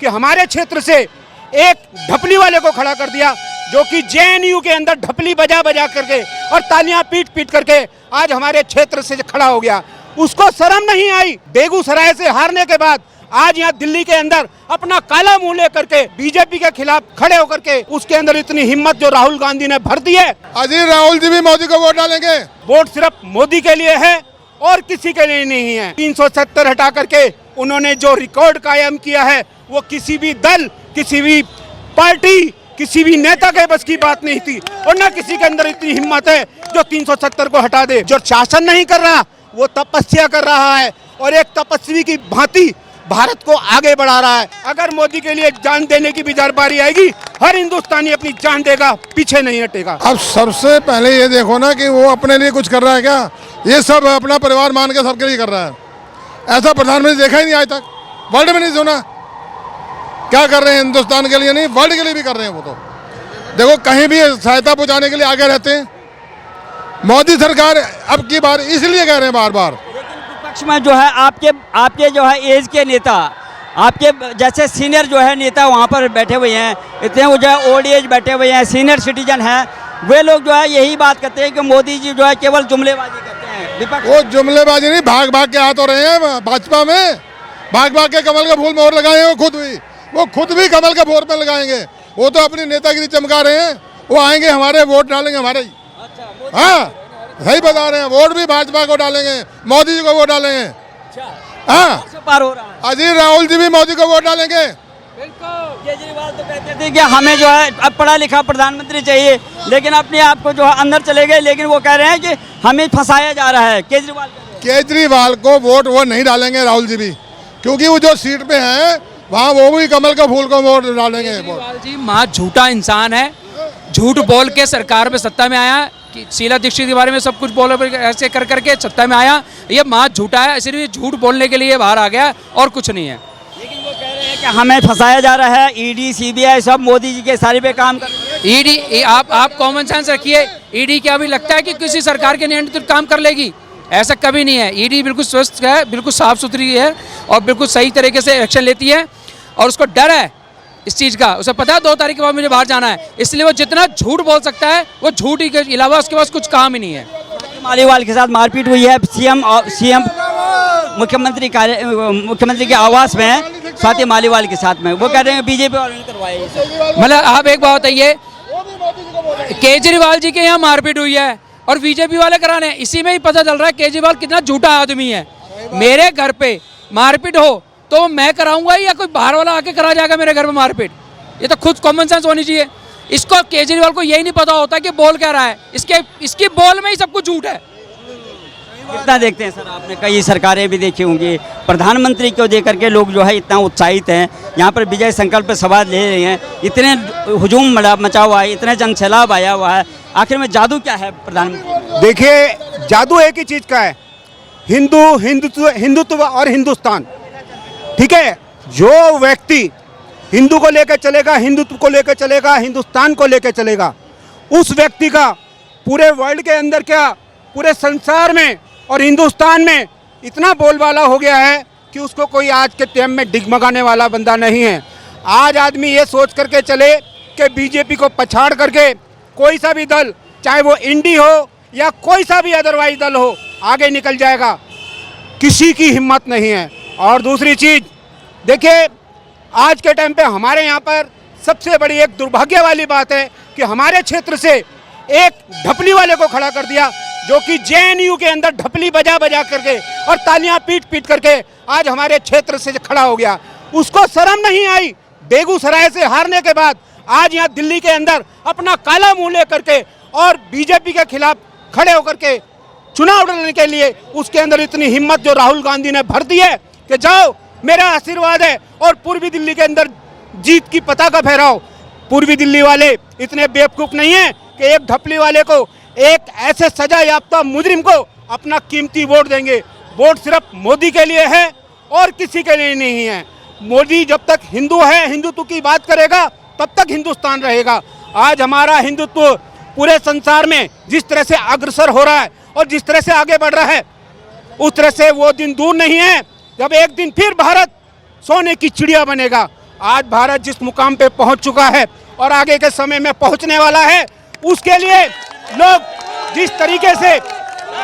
कि हमारे क्षेत्र से एक ढपली वाले को खड़ा कर दिया, जो कि जेएनयू के अंदर ढपली बजा बजा करके और तालियां पीट पीट करके आज हमारे क्षेत्र से खड़ा हो गया। उसको शर्म नहीं आई। बेगूसराय से हारने के बाद आज यहाँ दिल्ली के अंदर अपना काला मुंह लेकर के बीजेपी के खिलाफ खड़े होकर के उसके अंदर इतनी हिम्मत जो राहुल गांधी ने भर दी है। अजी राहुल जी भी मोदी को वोट डालेंगे। वोट सिर्फ मोदी के लिए है और किसी के लिए नहीं है। 370 हटा करके उन्होंने जो रिकॉर्ड कायम किया है वो किसी भी दल, किसी भी पार्टी, किसी भी नेता के बस की बात नहीं थी और न किसी के अंदर इतनी हिम्मत है जो 370 को हटा दे। जो शासन नहीं कर रहा वो तपस्या कर रहा है और एक तपस्वी की भांति भारत को आगे बढ़ा रहा है। अगर मोदी के लिए जान देने की भी बारी आएगी, हर हिंदुस्तानी अपनी जान देगा, पीछे नहीं हटेगा। अब सबसे पहले ये देखो ना कि वो अपने लिए कुछ कर रहा है क्या? ये सब अपना परिवार मान के सबके लिए कर रहा है। ऐसा प्रधानमंत्री देखा ही नहीं आज तक, वर्ल्ड में नहीं सुना। क्या कर रहे हैं? हिंदुस्तान के लिए नहीं, वर्ल्ड के लिए भी कर रहे हैं। वो तो देखो कहीं भी सहायता पहुंचाने के लिए आगे रहते हैं। मोदी सरकार अब की बार इसलिए कह रहे हैं बार बार। विपक्ष में जो है आपके जो है एज के नेता, आपके जैसे सीनियर जो है नेता वहाँ पर बैठे हुए हैं, इतने वो जो है ओल्ड एज बैठे हुए हैं, सीनियर सिटीजन हैं, वे लोग जो है यही बात करते हैं कि मोदी जी जो है केवल जुमलेबाजी करते हैं। विपक्ष वो जुमलेबाजी नहीं, भाग भाग के आ तो रहे हैं भाजपा में, भाग भाग के कमल का फूल मोहर लगाए हैं। वो खुद भी कमल के फूल में लगाएंगे। वो तो अपनी नेतागिरी चमका रहे हैं। वो आएंगे हमारे, वोट डालेंगे हमारे ही। हाँ सही बता रहे हैं, वोट भी भाजपा को डालेंगे, मोदी जी को वोट डालेंगे। हाँ पार हो रहा है। अजी राहुल जी भी मोदी को वोट डालेंगे। केजरीवाल तो कहते थे कि हमें जो है अब पढ़ा लिखा प्रधानमंत्री चाहिए, लेकिन अपने आप को जो है अंदर चले गए। लेकिन वो कह रहे हैं कि हमें फंसाया जा रहा है। केजरीवाल को वोट वो नहीं डालेंगे राहुल जी भी, क्योंकि वो जो सीट पे हैं वहाँ वो भी कमल का फूल को वोट डालेंगे। केजरीवाल जी माँ झूठा इंसान है, झूठ बोल के सरकार में सत्ता में आया कि शीला दीक्षित के बारे में सब कुछ बोल ऐसे कर करके सत्ता में आया। ये माँ झूठा है, सिर्फ झूठ बोलने के लिए बाहर आ गया और कुछ नहीं है। लेकिन वो कह रहे हैं कि हमें फंसाया जा रहा है। ईडी सीबीआई सब मोदी जी के सारे पे काम कर रहे हैं। ईडी आप कॉमन सेंस रखिए। ईडी क्या अभी लगता है कि किसी सरकार के नियंत्रित काम कर लेगी? ऐसा कभी नहीं है। ईडी बिल्कुल स्वस्थ है, बिल्कुल साफ सुथरी है और बिल्कुल सही तरीके से एक्शन लेती है और उसको डर है इस चीज़ का। उसे पता है 2 तारीख के बाद मुझे बाहर जाना है, इसलिए वो जितना झूठ बोल सकता है वो झूठ ही के अलावा उसके पास कुछ काम ही नहीं है। मालीवाल के साथ मारपीट हुई है। सीएम मुख्यमंत्री के आवास में स्वाति मालीवाल के साथ में। वो कह रहे हैं बीजेपी वालों ने करवाया। मतलब आप एक बात बताइए, केजरीवाल जी के यहाँ मारपीट हुई है और बीजेपी वाले करा रहे हैं। इसी में ही पता चल रहा है केजरीवाल कितना झूठा आदमी है। मेरे घर पे मारपीट हो तो मैं कराऊंगा या कोई बाहर वाला आके करा जाएगा मेरे घर में मारपीट? ये तो खुद कॉमन सेंस होनी चाहिए। इसको केजरीवाल को यही नहीं पता होता कि बोल क्या रहा है। इसकी बोल में ही सब कुछ झूठ है। कितना देखते हैं सर, आपने कई सरकारें भी देखी होंगी, प्रधानमंत्री को देकर के लोग जो है इतना उत्साहित हैं। यहाँ पर विजय संकल्प सभा ले रहे हैं, इतने हुजूम मचा हुआ है, इतने जनसैलाब आया हुआ है। आखिर में जादू क्या है प्रधानमंत्री? देखिए जादू एक ही चीज का है, हिंदुत्व और हिंदुस्तान। ठीक है, जो व्यक्ति हिंदू को लेकर चलेगा, हिंदुत्व को लेकर चलेगा, हिंदुस्तान को लेकर चलेगा, उस व्यक्ति का पूरे वर्ल्ड के अंदर क्या पूरे संसार में और हिंदुस्तान में इतना बोलबाला हो गया है कि उसको कोई आज के टाइम में डिगमगाने वाला बंदा नहीं है। आज आदमी ये सोच करके चले कि बीजेपी को पछाड़ करके कोई सा भी दल, चाहे वो इंडी हो या कोई सा भी अदरवाइज दल हो, आगे निकल जाएगा, किसी की हिम्मत नहीं है। और दूसरी चीज देखिए, आज के टाइम पे हमारे यहाँ पर सबसे बड़ी एक दुर्भाग्य वाली बात है कि हमारे क्षेत्र से एक ढपली वाले को खड़ा कर दिया, जो कि जेएनयू के अंदर ढपली बजा बजा करके और तालियां पीट पीट करके आज हमारे क्षेत्र से खड़ा हो गया। उसको शर्म नहीं आई। बेगूसराय से हारने के बाद आज यहाँ दिल्ली के अंदर अपना काला मुंह लेकर के और बीजेपी के खिलाफ खड़े होकर के चुनाव लड़ने के लिए उसके अंदर इतनी हिम्मत जो राहुल गांधी ने भर दी है कि जाओ, मेरा आशीर्वाद है और पूर्वी दिल्ली के अंदर जीत की पताका फहराओ। पूर्वी दिल्ली वाले इतने बेवकूफ नहीं है कि एक ढपली वाले को, एक ऐसे सजा याफ्ता मुजरिम को अपना कीमती वोट देंगे। वोट सिर्फ मोदी के लिए है और किसी के लिए नहीं है। मोदी जब तक हिंदू है, हिंदुत्व की बात करेगा, तब तक हिंदुस्तान रहेगा। आज हमारा हिंदुत्व पूरे संसार में जिस तरह से अग्रसर हो रहा है और जिस तरह से आगे बढ़ रहा है, उस तरह से वो दिन दूर नहीं है जब एक दिन फिर भारत सोने की चिड़िया बनेगा। आज भारत जिस मुकाम पे पहुंच चुका है और आगे के समय में पहुंचने वाला है, उसके लिए लोग जिस तरीके से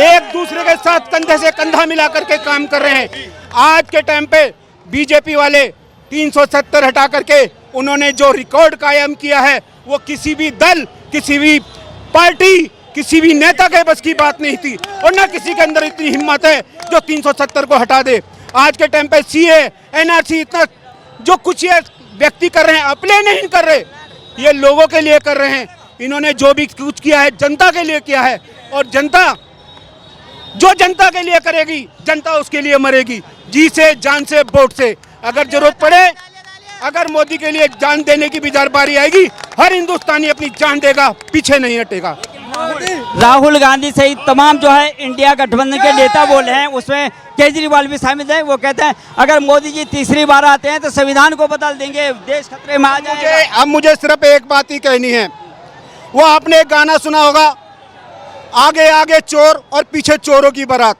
एक दूसरे के साथ कंधे से कंधा मिला करके काम कर रहे हैं, आज के टाइम पे बीजेपी वाले 370 हटा करके उन्होंने जो रिकॉर्ड कायम किया है, वो किसी भी दल, किसी भी पार्टी, किसी भी नेता के बस की बात नहीं थी, और ना किसी के अंदर इतनी हिम्मत है जो 370 को हटा दे। आज के टाइम पे सीए, एनआरसी, इतना जो कुछ ये व्यक्ति कर रहे हैं, अपने नहीं कर रहे, ये लोगों के लिए कर रहे हैं। इन्होंने जो भी कुछ किया है जनता के लिए किया है, और जनता जो जनता के लिए करेगी, जनता उसके लिए मरेगी, जी से, जान से, वोट से। अगर जरूरत पड़े, अगर मोदी के लिए जान देने की भी बारी आएगी, हर हिंदुस्तानी अपनी जान देगा, पीछे नहीं हटेगा। राहुल गांधी सहित तमाम जो है इंडिया गठबंधन के नेता बोले हैं, उसमें केजरीवाल भी शामिल है। वो कहते हैं अगर मोदी जी तीसरी बार आते हैं तो संविधान को बदल देंगे, देश खतरे में आ जाएगा। अब मुझे सिर्फ एक बात ही कहनी है, वो आपने एक गाना सुना होगा, आगे आगे चोर और पीछे चोरों की बारात।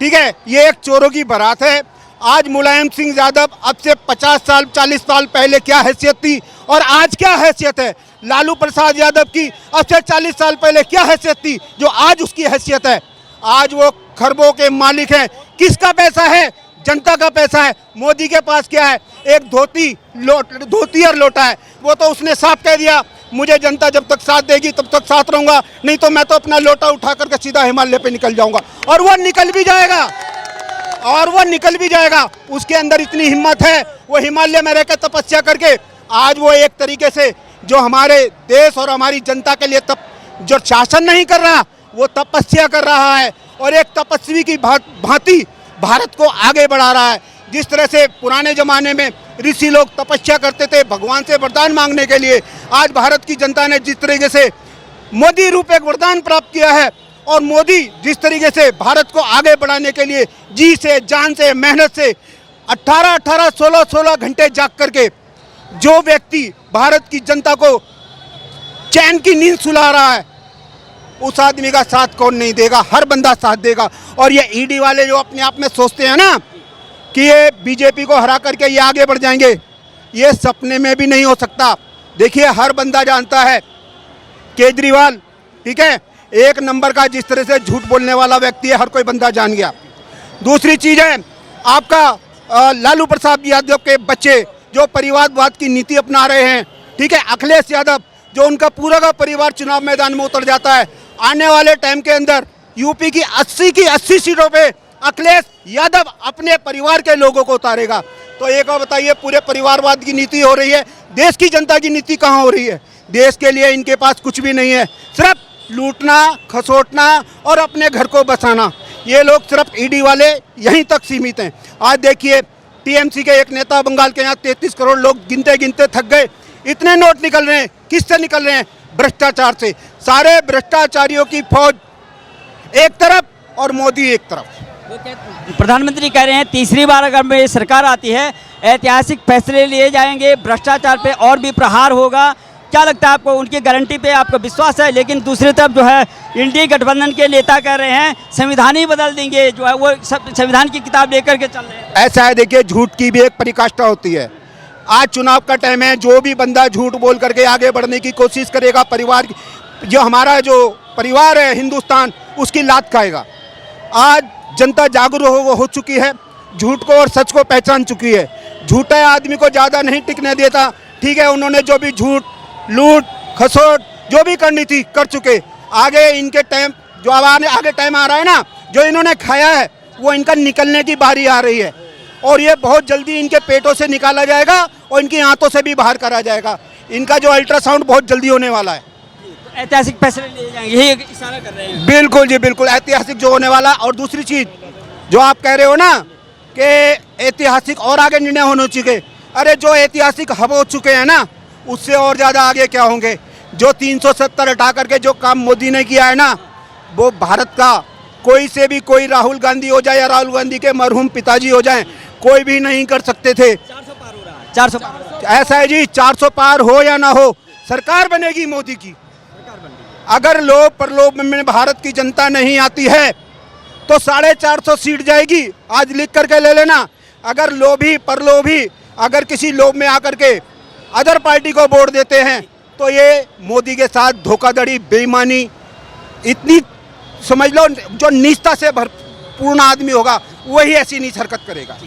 ठीक है, ये एक चोरों की बारात है। आज मुलायम सिंह यादव अब से 50 साल 40 साल पहले क्या हैसियत थी और आज क्या हैसियत है, लालू प्रसाद यादव की अब से 40 साल पहले क्या हैसियत थी जो आज उसकी हैसियत है। आज वो खरबों के मालिक हैं। किसका पैसा है? जनता का पैसा है। मोदी के पास क्या है? एक धोती और लोटा है। वो तो उसने साफ कह दिया, मुझे जनता जब तक साथ देगी तब तक साथ रहूंगा, नहीं तो मैं तो अपना लोटा उठा करके सीधा हिमालय पे निकल जाऊंगा। और वो निकल भी जाएगा, और वो निकल भी जाएगा। उसके अंदर इतनी हिम्मत है, वो हिमालय में रहकर तपस्या करके आज वो एक तरीके से जो हमारे देश और हमारी जनता के लिए जो शासन नहीं कर रहा, वो तपस्या कर रहा है, और एक तपस्वी की भांति भारत को आगे बढ़ा रहा है। जिस तरह से पुराने ज़माने में ऋषि लोग तपस्या करते थे भगवान से वरदान मांगने के लिए, आज भारत की जनता ने जिस तरीके से मोदी रूप एक वरदान प्राप्त किया है, और मोदी जिस तरीके से भारत को आगे बढ़ाने के लिए जी से, जान से, मेहनत से 18-18, 16-16 घंटे जाग करके जो व्यक्ति भारत की जनता को चैन की नींद सुला रहा है, उस आदमी का साथ कौन नहीं देगा? हर बंदा साथ देगा। और ये ईडी वाले जो अपने आप में सोचते हैं ना कि ये बीजेपी को हरा करके ये आगे बढ़ जाएंगे, ये सपने में भी नहीं हो सकता। देखिए, हर बंदा जानता है केजरीवाल, ठीक है, एक नंबर का जिस तरह से झूठ बोलने वाला व्यक्ति है, हर कोई बंदा जान गया। दूसरी चीज़ है आपका लालू प्रसाद यादव के बच्चे जो परिवारवाद की नीति अपना रहे हैं, ठीक है, अखिलेश यादव जो उनका पूरा का परिवार चुनाव मैदान में उतर जाता है। आने वाले टाइम के अंदर यूपी की 80 सीटों पे अखिलेश यादव अपने परिवार के लोगों को उतारेगा। तो एक और बताइए, पूरे परिवारवाद की नीति हो रही है, देश की जनता की नीति कहाँ हो रही है? देश के लिए इनके पास कुछ भी नहीं है, सिर्फ लूटना, खसोटना और अपने घर को बसाना। ये लोग सिर्फ ईडी वाले यहीं तक सीमित हैं। आज देखिए, टीएमसी के एक नेता बंगाल के यहाँ 33 करोड़ लोग गिनते गिनते थक गए। इतने नोट निकल रहे हैं, किससे निकल रहे हैं? भ्रष्टाचार से। सारे भ्रष्टाचारियों की फौज एक तरफ और मोदी एक तरफ। प्रधानमंत्री कह रहे हैं तीसरी बार अगर मेरी सरकार आती है ऐतिहासिक फैसले लिए जाएंगे, भ्रष्टाचार पे और भी प्रहार होगा। क्या लगता है आपको, उनकी गारंटी पे आपका विश्वास है? लेकिन दूसरी तरफ जो है इंडिया गठबंधन के नेता कह रहे हैं संविधान ही बदल देंगे, जो है वो संविधान की किताब लेकर के चल रहे हैं। ऐसा है, देखिए, झूठ की भी एक पराकाष्ठा होती है। आज चुनाव का टाइम है, जो भी बंदा झूठ बोल करके आगे बढ़ने की कोशिश करेगा, परिवार जो हमारा जो परिवार है हिंदुस्तान, उसकी लात खाएगा। आज जनता जागरूक हो चुकी है, झूठ को और सच को पहचान चुकी है। झूठा आदमी को ज़्यादा नहीं टिकने देता, ठीक है। उन्होंने जो भी झूठ, लूट, खसोट जो भी करनी थी कर चुके। आगे इनके टाइम जो आगे टाइम आ रहा है ना, जो इन्होंने खाया है वो इनका निकलने की बारी आ रही है, और ये बहुत जल्दी इनके पेटों से निकाला जाएगा और इनकी आंतों से भी बाहर करा जाएगा। इनका जो अल्ट्रासाउंड बहुत जल्दी होने वाला है। ऐतिहासिक फैसले लिए जाएंगे, यही इशारा कर रहे हैं। बिल्कुल जी, बिल्कुल ऐतिहासिक जो होने वाला। और दूसरी चीज़ जो आप कह रहे हो ना कि ऐतिहासिक और आगे निर्णय होने चाहिए, अरे जो ऐतिहासिक हो चुके हैं ना, उससे और ज़्यादा आगे क्या होंगे? जो 370 हटा करके जो काम मोदी ने किया है ना, वो भारत का कोई से भी, कोई राहुल गांधी हो जाए या राहुल गांधी के मरहूम पिताजी हो जाएं, कोई भी नहीं कर सकते थे। 400 पार हो रहा है, 400 पार। ऐसा है जी, 400 पार हो या ना हो, सरकार बनेगी मोदी की। अगर लोभ प्रलोभ में भारत की जनता नहीं आती है तो 450 सीट जाएगी। आज लिख करके ले लेना। अगर लोभी प्रलोभी अगर किसी लोभ में आकर के अदर पार्टी को वोट देते हैं तो ये मोदी के साथ धोखाधड़ी, बेईमानी, इतनी समझ लो जो नीचता से भरपूर्ण आदमी होगा वही ऐसी नीच हरकत करेगा।